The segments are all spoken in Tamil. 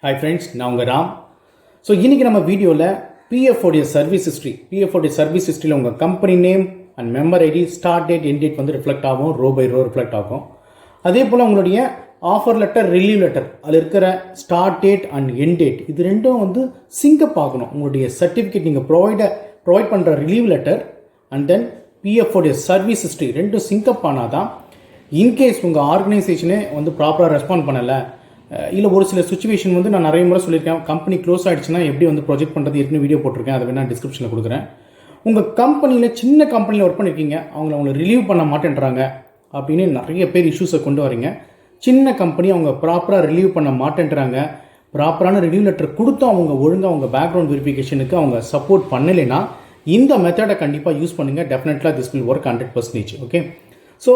ஹாய் ஃப்ரெண்ட்ஸ், நான் உங்கள் ராம். ஸோ இன்றைக்கி நம்ம வீடியோவில் பிஎஃப்ஓடைய சர்வீஸ் ஹிஸ்ட்ரியில் உங்கள் company name and member ID, start date, end date வந்து ரிஃப்ளெக்ட் ஆகும், ரோ பை ரோ ரிஃப்ளெக்ட் ஆகும். அதே போல் உங்களுடைய ஆஃபர் லெட்டர், ரிலீவ் லெட்டர், அதில் இருக்கிற start date and end date இது ரெண்டும் வந்து சிங்கப் ஆகணும். உங்களுடைய சர்டிஃபிகேட் நீங்கள் ப்ரொவைட் பண்ணுற ரிலீவ் லெட்டர் அண்ட் தென் பிஎஃப்ஓடைய சர்வீஸ் ஹிஸ்ட்ரி ரெண்டும் சிங்கப் ஆனால் தான் இன்கேஸ் உங்கள் ஆர்கனைசேஷனே வந்து ப்ராப்பராக ரெஸ்பாண்ட் பண்ணலை, இல்லை ஒரு சில சுச்சுவேஷன் வந்து நான் நிறைய முறை சொல்லியிருக்கேன். கம்பெனி க்ளோஸ் ஆகிடுச்சுன்னா எப்படி வந்து ப்ரொஜெக்ட் பண்ணுறது ஏற்கனவே வீடியோ போட்டிருக்கேன், அதை வேணால் டிஸ்கிரிப்ஷனில் கொடுக்குறேன். உங்கள் கம்பெனியில் சின்ன கம்பெனியில் ஒர்க் பண்ணியிருக்கீங்க, அவங்கள ரிலீவ் பண்ண மாட்டேன்றாங்க அப்படின்னு நிறைய பேர் இஷ்யூஸை கொண்டு வரீங்க. சின்ன கம்பெனி அவங்க ப்ராப்பராக ரிலீவ் பண்ண மாட்டேன்றாங்க, ப்ராப்பரான ரிலீவ் லெட்டர் கொடுத்து அவங்க ஒழுங்காக அவங்க பேக்ரவுண்ட் வெரிஃபிகேஷனுக்கு அவங்க சப்போர்ட் பண்ணலைன்னா இந்த மெத்தடை கண்டிப்பாக யூஸ் பண்ணுங்கள். டெஃபினெட்லாக this will work 100%. Okay, so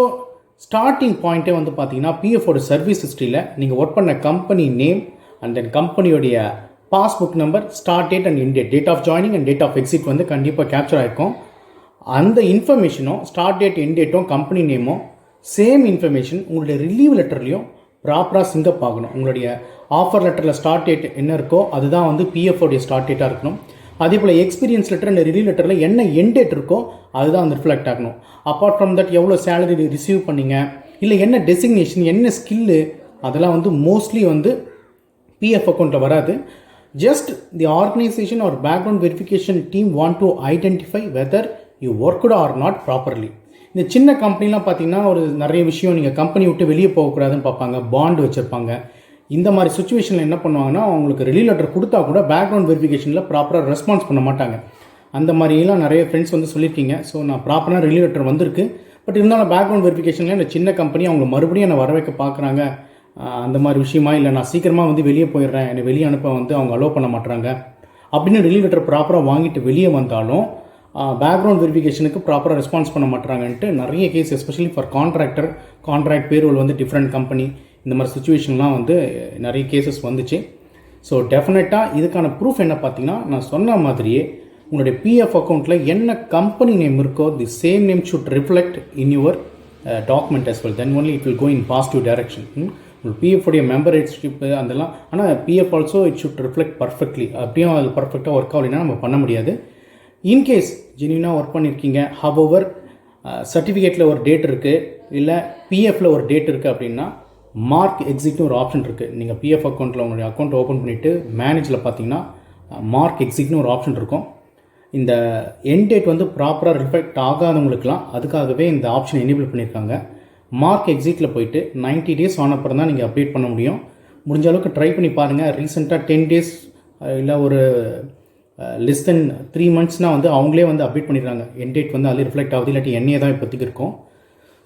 starting பாயிண்ட்டே வந்து பார்த்தீங்கன்னா பிஎஃப்ஓட சர்வீஸ் ஹிஸ்ட்ரியில் நீங்கள் ஒர்க் பண்ண கம்பெனி நேம் அண்ட் தென் கம்பெனியோடைய passbook number, start date and end date, date of joining and date of exit வந்து கண்டிப்பாக கேப்சர் ஆகிருக்கும். அந்த இன்ஃபர்மேஷனும் ஸ்டார்ட் டேட் எண்ட் டேட்டும் கம்பெனி நேமும் சேம் இன்ஃபர்மேஷன் உங்களுடைய ரிலீவ் லெட்டர்லையும் ப்ராப்பராக சிங்கப் ஆகணும். உங்களுடைய ஆஃபர் லெட்டரில் ஸ்டார்ட் டேட் என்ன இருக்கோ அதுதான் வந்து பிஎஃப்ஓடைய ஸ்டார்ட் டேட்டாக இருக்கணும். அதே போல் எக்ஸ்பீரியன்ஸ் லெட்டர் அண்ட் ரிலீவ் லெட்டரில் என்ன எண்ட் டேட் இருக்கோ அதுதான் வந்து ரிஃப்ளெக்ட் ஆகணும். அப்பார்ட் ஃப்ரம் தட் எவ்வளோ சேலரி ரிசீவ் பண்ணீங்க, இல்லை என்ன டெசிக்னேஷன், என்ன ஸ்கில்லு, அதெல்லாம் வந்து மோஸ்ட்லி வந்து பிஎஃப் அக்கௌண்ட்டில் வராது. Just the organisation or background verification team want to identify whether you worked or not properly. இந்த சின்ன கம்பெனிலாம் பார்த்தீங்கன்னா ஒரு நிறைய விஷயம் நீங்கள் கம்பெனி விட்டு வெளியே போகக்கூடாதுன்னு பார்ப்பாங்க, பாண்டு வச்சுருப்பாங்க. இந்த மாதிரி சுச்சுவேஷனில் என்ன பண்ணுவாங்கன்னா அவங்களுக்கு ரிலீவ் லெட்டர் கொடுத்தா கூட பேக்ரவுண்ட் வெரிஃபிகேஷனில் ப்ராப்பராக ரெஸ்பான்ஸ் பண்ண மாட்டாங்க. அந்த மாதிரிலாம் நிறைய ஃப்ரெண்ட்ஸ் வந்து சொல்லியிருக்கீங்க. ஸோ நான் ப்ராப்பரான ரிலீவ் லெட்டர் வந்திருக்கு, பட் இருந்தாலும் பேக்ரவுண்ட் வெரிஃபிகேஷனில் இந்த சின்ன கம்பெனி அவங்க மறுபடியும் என்னை வர வைக்க பார்க்குறாங்க, அந்த மாதிரி விஷயமா, இல்லை நான் சீக்கிரமாக வந்து வெளியே போயிடுறேன், என்னை வெளியே அனுப்ப வந்து அவங்க அலோவ் பண்ண மாட்டாங்க அப்படின்னு ரிலீவ் லெட்டர் ப்ராப்பராக வாங்கிட்டு வெளியே வந்தாலும் பேக்ரவுண்ட் வெரிஃபிகேஷனுக்கு ப்ராப்பராக ரெஸ்பான்ஸ் பண்ண மாட்டாங்கன்ட்டு நிறைய case, especially for contract payroll வந்து டிஃப்ரெண்ட் கம்பெனி, இந்த மாதிரி சுச்சுவேஷன்லாம் வந்து நிறைய கேசஸ் வந்துச்சு. ஸோ டெஃபினட்டாக இதுக்கான ப்ரூஃப் என்ன பார்த்தீங்கன்னா, நான் சொன்ன மாதிரியே உங்களுடைய பிஎஃப் அக்கௌண்ட்டில் என்ன கம்பெனி நேம் இருக்கோ the same name should reflect in your document as well. Then only it will go in positive direction. உங்களுக்கு பிஎஃப் உடைய மெம்பர்ஷிப்பு அதெல்லாம், ஆனால் PF also it should reflect perfectly. அப்படியும் அது பர்ஃபெக்டாக ஒர்க் ஆகலைன்னா நம்ம பண்ண முடியாது. இன்கேஸ் ஜென்யூனாக ஒர்க் பண்ணியிருக்கீங்க, ஹவவர் சர்டிஃபிகேட்டில் ஒரு டேட் இருக்குது, இல்லை பிஎஃப்பில் ஒரு டேட் இருக்குது அப்படின்னா மார்க் எக்ஸிட்னு ஒரு ஆப்ஷன் இருக்குது. நீங்கள் பிஎஃப் அக்கௌண்ட்டில் உங்களுடைய அக்கௌண்ட் ஓப்பன் பண்ணிவிட்டு மேனேஜில் பார்த்தீங்கன்னா மார்க் எக்ஸிட்னு ஒரு ஆப்ஷன் இருக்கும். இந்த எண்ட் டேட் வந்து ப்ராப்பராக ரிஃப்ளெக்ட் ஆகாதவங்களுக்குலாம் அதுக்காகவே இந்த ஆப்ஷன் எனேபிள் பண்ணியிருக்காங்க. மார்க் எக்ஸிட்டில் போயிட்டு 90 days ஆனப்புறம் தான் நீங்கள் அப்டேட் பண்ண முடியும். முடிஞ்ச அளவுக்கு ட்ரை பண்ணி பாருங்கள். ரீசெண்டாக 10 days இல்லை ஒரு லெஸ் தென் 3 monthsனால் வந்து அவங்களே வந்து அப்டேட் பண்ணிடுறாங்க. எண்ட் டேட் வந்து அதில் ரிஃப்ளெக்ட் ஆகுது, இல்லாட்டி எண்ணெயே தான் இப்போதைக்கு இருக்கும்.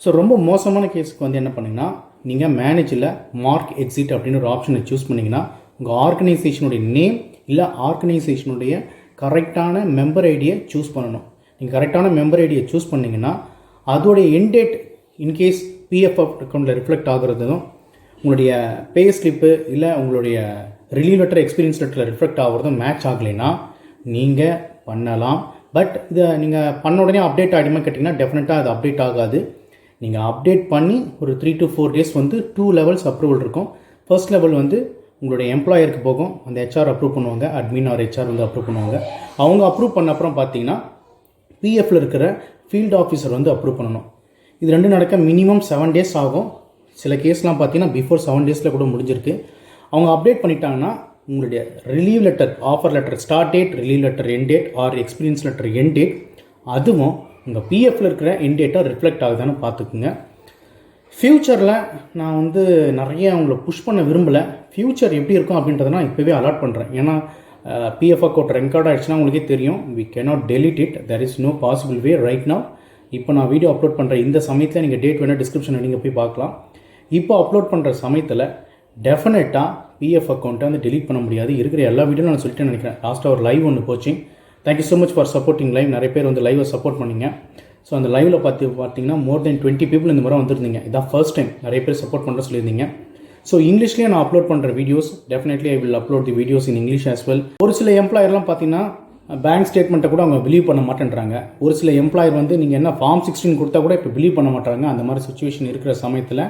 ஸோ ரொம்ப மோசமான கேஸுக்கு வந்து என்ன பண்ணிங்கன்னா, நீங்கள் மேனேஜில் மார்க் எக்ஸிட் அப்படின்னு ஒரு ஆப்ஷனை சூஸ் பண்ணிங்கன்னா உங்கள் ஆர்கனைசேஷனுடைய நேம் இல்லை ஆர்கனைசேஷனுடைய கரெக்டான மெம்பர் ஐடியை சூஸ் பண்ணணும். நீங்கள் கரெக்டான மெம்பர் ஐடியை சூஸ் பண்ணிங்கன்னா அதோடைய எண்ட் டேட் இன்கேஸ் பிஎஃப் அக்கௌண்ட்டில் ரிஃப்ளெக்ட் ஆகுறதும் உங்களுடைய பே ஸ்லிப்பு இல்லை உங்களுடைய ரிலீவ் லெட்டர், எக்ஸ்பீரியன்ஸ் லெட்டரில் ரிஃப்ளெக்ட் ஆகுறதும் மேட்ச் ஆகலைன்னா நீங்கள் பண்ணலாம். பட் இதை நீங்கள் பண்ண உடனே அப்டேட் ஆகிடுமா கேட்டிங்கன்னா டெஃபினட்டாக அது அப்டேட் ஆகாது. நீங்கள் அப்டேட் பண்ணி ஒரு 3 to 4 days வந்து 2 levels அப்ரூவல் இருக்கும். ஃபர்ஸ்ட் லெவல் வந்து உங்களுடைய எம்ப்ளாயருக்கு போகும், அந்த ஹெச்ஆர் அப்ரூவ் பண்ணுவாங்க, அட்மின் ஆர் ஹெச்ஆர் வந்து அப்ரூவ் பண்ணுவாங்க. அவங்க அப்ரூவ் பண்ண அப்புறம் பார்த்தீங்கன்னா பிஎஃப்பில் இருக்கிற ஃபீல்டு ஆஃபீஸர் வந்து அப்ரூவ் பண்ணணும். இது ரெண்டும் நடக்க மினிமம் 7 days ஆகும். சில கேஸ்லாம் பார்த்தீங்கன்னா பிஃபோர் 7 days கூட முடிஞ்சிருக்கு. அவங்க அப்டேட் பண்ணிட்டாங்கன்னா உங்களுடைய relieve letter, offer letter start date, relieve letter end date or experience letter end date அதுவும் உங்கள் பிஎஃப்பில் இருக்கிற எண்ட் டேட்டாக ரிஃப்ளெக்ட் ஆகுதான்னு பார்த்துக்குங்க. ஃப்யூச்சரில் நான் வந்து நிறைய உங்களை புஷ் பண்ண விரும்பலை. ஃப்யூச்சர் எப்படி இருக்கும் அப்படின்றத நான் இப்போவே அலாட் பண்ணுறேன். ஏன்னா பிஎஃப் அக்கௌண்ட் ரெக்கார்ட் ஆகிடுச்சுன்னா உங்களுக்கே தெரியும், we cannot delete it, there is no possible way right now. இப்போ நான் வீடியோ அப்லோட் பண்ணுற இந்த சமயத்தில் நீங்கள் டேட் வேணால் டிஸ்கிரிப்ஷனில் நீங்கள் போய் பார்க்கலாம். இப்போ அப்லோட் பண்ணுற சமயத்தில் டெஃபினட்டாக பிஎஃப் அக்கௌண்ட்டை வந்து டெலிட் பண்ண முடியாது. இருக்கிற எல்லா வீடியோவும் நான் சொல்லிட்டு நினைக்கிறேன். லாஸ்ட்டாக ஒரு லைவ் ஒன்று போச்சு. Thank you so much for supporting live. நிறைய பேர் வந்து லைவை சப்போர்ட் பண்ணிங்க. ஸோ அந்த லைவில் பார்த்தீங்கன்னா மோர் தென் 20 people இந்த முறை வந்துருந்தீங்க. இதான் ஃபர்ஸ்ட் டைம் நிறைய பேர் சப்போர்ட் பண்ணுற சொல்லியிருந்தீங்க. ஸோ இங்கிலீஷ்லேயே நான் அப்லோட் பண்ணுற videos definitely I will upload the videos in English as well. ஒரு சில எம்ப்ளாயர்லாம் பார்த்தீங்கன்னா பேங்க் ஸ்டேட்மெண்ட்டை கூட அவங்க பிலீவ் பண்ண மாட்டேன்றாங்க. ஒரு சில எம்ப்ளாயர் வந்து நீங்கள் என்ன ஃபார்ம் 16 கொடுத்தா கூட இப்போ பிலீவ் பண்ண மாட்டாங்க. அந்த மாதிரி சுச்சுவேஷன் இருக்கிற சமயத்தில்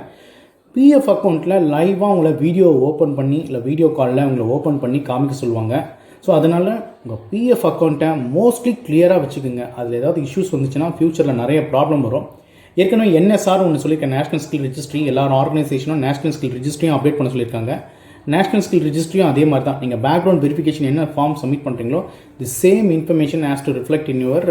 பிஎஃப் அக்கௌண்ட்டில் லைவாக உங்களை வீடியோ ஓப்பன் பண்ணி இல்லை வீடியோ காலில் உங்களை ஓப்பன் பண்ணி காமிக்க சொல்லுவாங்க. ஸோ அதனால் உங்கள் பிஎஃப் அக்கௌண்ட்டை மோஸ்ட்லி கிளியராக வச்சுக்கோங்க. அதில் ஏதாவது இஷ்யூஸ் வந்துச்சுன்னா ஃப்யூச்சரில் நிறைய ப்ராப்ளம் வரும். ஏற்கனவே என்எஸ்ஆர் ஒன்று சொல்லியிருக்கேன், நேஷனல் ஸ்கில் ரெஜிஸ்ட்ரி. எல்லா ஆர்கனைசேஷனும் நேஷனல் ஸ்கில் ரெஜிஸ்ட்ரியும் அப்டேட் பண்ண சொல்லியிருக்காங்க. நேஷனல் ஸ்கில் ரெஜிஸ்ட்ரியும் அதே மாதிரி தான். நீங்கள் பேக்ரவுண்ட் வெரிஃபிகேஷன் என்ன ஃபார்ம் சப்மிட் பண்ணுறீங்களோ the same information has to reflect in your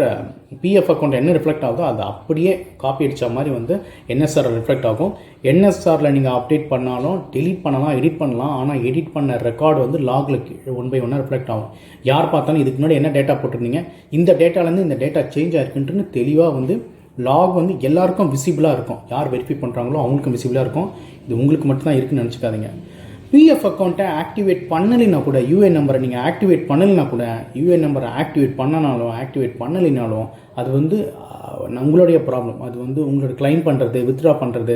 PF account. என்ன ரிஃப்ளெக்ட் ஆகுதோ அது அப்படியே காப்பி அடித்த மாதிரி வந்து என்எஸ்ஆர் ரிஃப்ளெக்ட் ஆகும். என்எஸ்ஆரில் நீங்கள் அப்டேட் பண்ணாலும் டெலீட் பண்ணலாம், எடிட் பண்ணலாம். ஆனால் எடிட் பண்ண ரெக்கார்டு வந்து லாகில் 1 by 1 ரிஃப்ளெக்ட் ஆகும். யார் பார்த்தாலும் இதுக்கு முன்னாடி என்ன டேட்டா போட்டிருந்தீங்க, இந்த டேட்டாலேருந்து இந்த டேட்டா சேஞ்ச் ஆகிருக்குன்ட்டுன்னு தெளிவாக வந்து லாக் வந்து எல்லாருக்கும் விசிபிளாக இருக்கும். யார் வெரிஃபை பண்ணுறாங்களோ அவங்களுக்கும் விசிபிளாக இருக்கும். இது உங்களுக்கு மட்டும்தான் இருக்குன்னு நினச்சிக்காதீங்க. பிஎஃப் அக்கௌண்ட்டை ஆக்டிவேட் பண்ணலைன்னா கூட, யூஏஎன் நம்பரை நீங்கள் ஆக்டிவேட் பண்ணலைன்னா கூட, யூஏஎன் நம்பரை ஆக்டிவேட் பண்ணலைனாலும் அது வந்து உங்களுடைய ப்ராப்ளம். அது வந்து உங்களோட கிளைம் பண்ணுறது, வித்ட்ரா பண்ணுறது,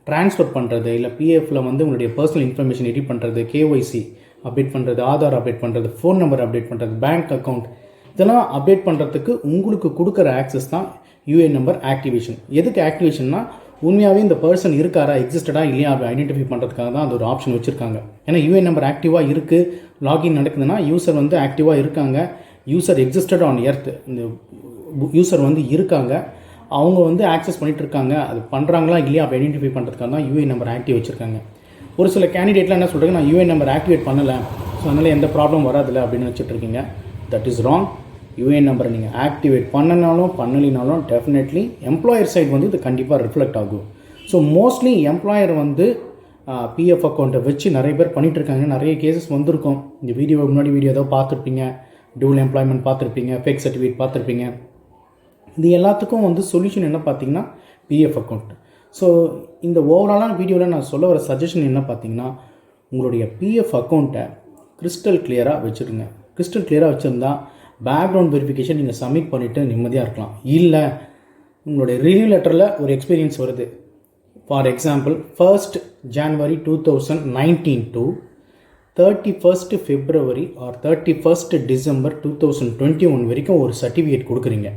ட்ரான்ஸ்ஃபர் பண்ணுறது, இல்லை பிஎஃப்பில் வந்து உங்களுடைய பர்சனல் இன்ஃபர்மேஷன் எடிட் பண்ணுறது, கேஒய்சி அப்டேட் பண்ணுறது, ஆதார் அப்டேட் பண்ணுறது, ஃபோன் நம்பர் அப்டேட் பண்ணுறது, பேங்க் அக்கௌண்ட், இதெல்லாம் அப்டேட் பண்ணுறதுக்கு உங்களுக்கு கொடுக்குற ஆக்சஸ் தான் யூஏஎன் நம்பர் ஆக்டிவேஷன். எதுக்கு ஆக்டிவேஷன்னா, உண்மையாகவே இந்த பர்சன் இருக்காரா, எக்ஸிஸ்டடாக இல்லையா அப்படி ஐடென்டிஃபை பண்ணுறதுக்காக தான் அது ஒரு ஆப்ஷன் வச்சுருக்காங்க. ஏன்னா யூஏஎன் நம்பர் ஆக்டிவாக இருக்குது, லாகின் நடக்குதுன்னா யூசர் வந்து ஆக்டிவாக இருக்காங்க, யூசர் எக்ஸிஸ்டட் ஆன் எர்த், இந்த யூசர் வந்து இருக்காங்க, அவங்க வந்து ஆக்சஸ் பண்ணிகிட்டு இருக்காங்க, அது பண்ணுறாங்களா இல்லையா அப்படி ஐடென்டிஃபை பண்ணுறதுக்காக தான் யூஏஎன் நம்பர் ஆக்டிவ் வச்சுருக்காங்க. ஒரு சில கேண்டிடேட்லாம் என்ன சொல்கிறாங்க, நான் யூஏஎன் நம்பர் ஆக்டிவேட் பண்ணலை, ஸோ அதனால் எந்த ப்ராப்ளம் வராதில்ல அப்படின்னு வச்சுட்ருக்கீங்க. That is wrong. யூஏஎன் நம்பரை நீங்கள் ஆக்டிவேட் பண்ணலினாலும் டெஃபினெட்லி எம்ப்ளாயர் சைடு வந்து இது கண்டிப்பாக ரிஃப்ளெக்ட் ஆகும். ஸோ மோஸ்ட்லி எம்ப்ளாயர் வந்து பிஎஃப் அக்கௌண்ட்டை வச்சு நிறைய பேர் பண்ணிகிட்ருக்காங்க. நிறைய கேசஸ் வந்திருக்கும். இந்த முன்னாடி வீடியோ ஏதோ பார்த்துருப்பீங்க, டியூல் எம்ப்ளாய்மெண்ட் பார்த்துருப்பீங்க, ஃபேக் சர்டிஃபிகேட் பார்த்துருப்பீங்க. இது எல்லாத்துக்கும் வந்து சொல்யூஷன் என்ன பார்த்தீங்கன்னா பிஎஃப் அக்கௌண்ட். ஸோ இந்த ஓவராலான வீடியோவில் நான் சொல்ல வர சஜஷன் என்ன பார்த்தீங்கன்னா, உங்களுடைய பிஎஃப் அக்கௌண்ட்டை கிறிஸ்டல் கிளியராக வச்சுருங்க. கிறிஸ்டல் கிளியராக வச்சுருந்தா பேக்ரவுண்ட் வெரிஃபிகேஷன் நீங்கள் சப்மிட் பண்ணிவிட்டு நிம்மதியாக இருக்கலாம். இல்லை உங்களுடைய ரிவ்யூ லெட்டரில் ஒரு எக்ஸ்பீரியன்ஸ் வருது, for example 1st January 2019 to 31st February or 31st December 2021 வரைக்கும் ஒரு சர்டிஃபிகேட் கொடுக்குறீங்க.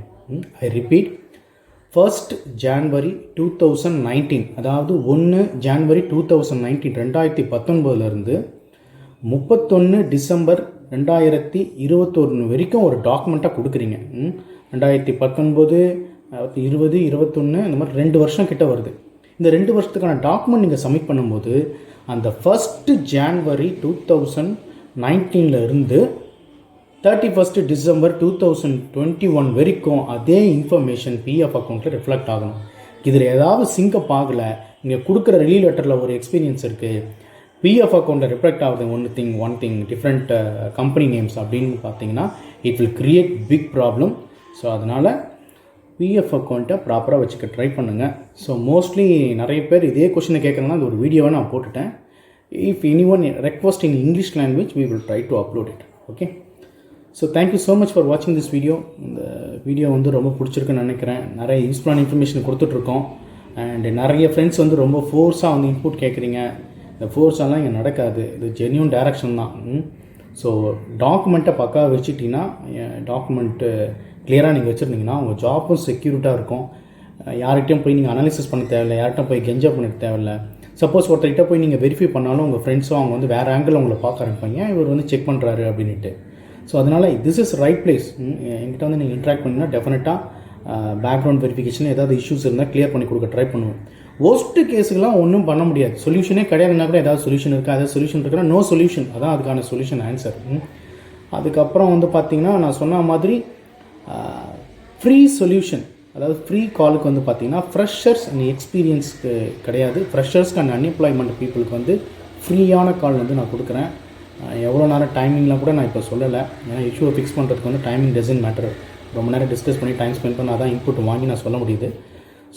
ஐ ரிப்பீட், 1st January 2019, அதாவது 1 January 2019 2019 31 December 2021 வரைக்கும் ஒரு டாக்குமெண்ட்டாக கொடுக்குறீங்க. 2019, 20, 21 இந்த மாதிரி 2 வருஷம் கிட்ட வருது. இந்த 2 வருஷத்துக்கான டாக்குமெண்ட் நீங்கள் சப்மிட் பண்ணும்போது அந்த 1st January 2019 இருந்து 31st December 2021 வரைக்கும் அதே இன்ஃபர்மேஷன் பிஎஃப் அக்கௌண்ட்டில் ரிஃப்ளெக்ட் ஆகணும். இதில் ஏதாவது சிங்கப் ஆகலை, நீங்கள் கொடுக்குற ரிவ்யூ லெட்டரில் ஒரு எக்ஸ்பீரியன்ஸ் இருக்குது, பிஎஃப் அக்கௌண்ட்டை ரிஃப்ளெக்ட் ஆகுது one thing different company names அப்படின்னு பார்த்தீங்கன்னா it will create big problem. So அதனால் பிஎஃப் அக்கௌண்ட்டை ப்ராப்பராக வச்சுக்க ட்ரை பண்ணுங்கள். ஸோ மோஸ்ட்லி நிறைய பேர் இதே கொஷினை கேட்குறாங்கன்னா அது ஒரு வீடியோவை நான் போட்டுட்டேன். If any one request in English language we will try to upload it. Okay, so thank you so much for வாட்சிங் திஸ் வீடியோ. இந்த வீடியோ வந்து ரொம்ப பிடிச்சிருக்குன்னு நினைக்கிறேன். நிறைய யூஸ்ஃபுல்லான இன்ஃபர்மேஷன் கொடுத்துட்ருக்கோம். அண்ட் நிறைய ஃப்ரெண்ட்ஸ் வந்து ரொம்ப ஃபோர்ஸாக வந்து இன்புட் கேட்குறீங்க. இந்த ஃபோர்ஸெல்லாம் இங்கே நடக்காது, இது ஜென்யூன் டைரக்ஷன் தான். ஸோ டாக்குமெண்ட்டை பக்காவாக வச்சுட்டிங்கன்னா, டாக்குமெண்ட்டு கிளியராக நீங்கள் வச்சுருந்தீங்கன்னா உங்கள் ஜாப்பும் செக்யூரிட்டாக இருக்கும். யார்கிட்டையும் போய் நீங்கள் அனாலிசிஸ் பண்ண தேவையில்லை, யார்கிட்டையும் போய் கெஞ்சா பண்ண தேவையில்லை. சப்போஸ் ஒருத்தர்கிட்ட போய் நீங்கள் வெரிஃபை பண்ணாலும் உங்கள் ஃப்ரெண்ட்ஸோ அவங்க வந்து வேறு ஆங்கிள் உங்களை பார்க்க ஆரம்பிப்பாங்க, இவர் வந்து செக் பண்ணுறாரு அப்படின்ட்டு. ஸோ அதனால் திஸ் இஸ் ரைட் பிளேஸ். என்கிட்ட வந்து நீங்கள் இன்ட்ராக்ட் பண்ணிங்கன்னா டெஃபினட்டாக பேக்ரவுண்ட் வெரிஃபிகேஷன் ஏதாவது இஷ்யூஸ் இருந்தால் கிளியர் பண்ணி கொடுக்க ட்ரை பண்ணுவேன். ஒஸ்ட்டு கேஸுக்கெலாம் ஒன்றும் பண்ண முடியாது, சொல்யூஷனே கிடையாதுன்னா கூட ஏதாவது சொல்யூஷன் இருக்கா, ஏதாவது சொல்யூஷன் இருக்குன்னா நோ சொல்யூஷன், அதான் அதுக்கான சொல்யூஷன் ஆன்சர். அதுக்கப்புறம் வந்து பார்த்திங்கன்னா நான் சொன்ன மாதிரி ஃப்ரீ சொல்யூஷன், அதாவது ஃப்ரீ காலுக்கு வந்து பார்த்திங்கன்னா ஃப்ரெஷர்ஸ் அண்ட் எக்ஸ்பீரியன்ஸ்க்கு கிடையாது, ஃப்ரெஷர்ஸ்க்கு அண்ட் அன்எம்ப்ளாய்மெண்ட் பீப்புளுக்கு வந்து ஃப்ரீயான கால் வந்து நான் கொடுக்குறேன். எவ்வளோ நேரம் டைமிங்லாம் கூட நான் இப்போ சொல்லலை, ஏன்னா இஷ்யூவை ஃபிக்ஸ் பண்ணுறதுக்கு வந்து டைமிங் டசன்ட் மேட்டர். ரொம்ப நேரம் டிஸ்கஸ் பண்ணி டைம் ஸ்பெண்ட் பண்ண அதான் இன்புட் வாங்கி நான் சொல்ல முடியுது.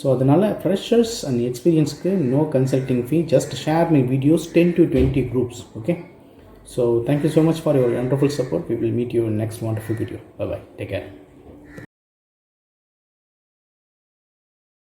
ஸோ அதனால் ஃப்ரெஷர்ஸ் அண்ட் எக்ஸ்பீரியன்ஸ்க்கு no consulting fee, just share my videos 10 to 20 groups. Okay, so thank you so much for your wonderful support. We will meet you in next wonderful video. Bye bye, take care.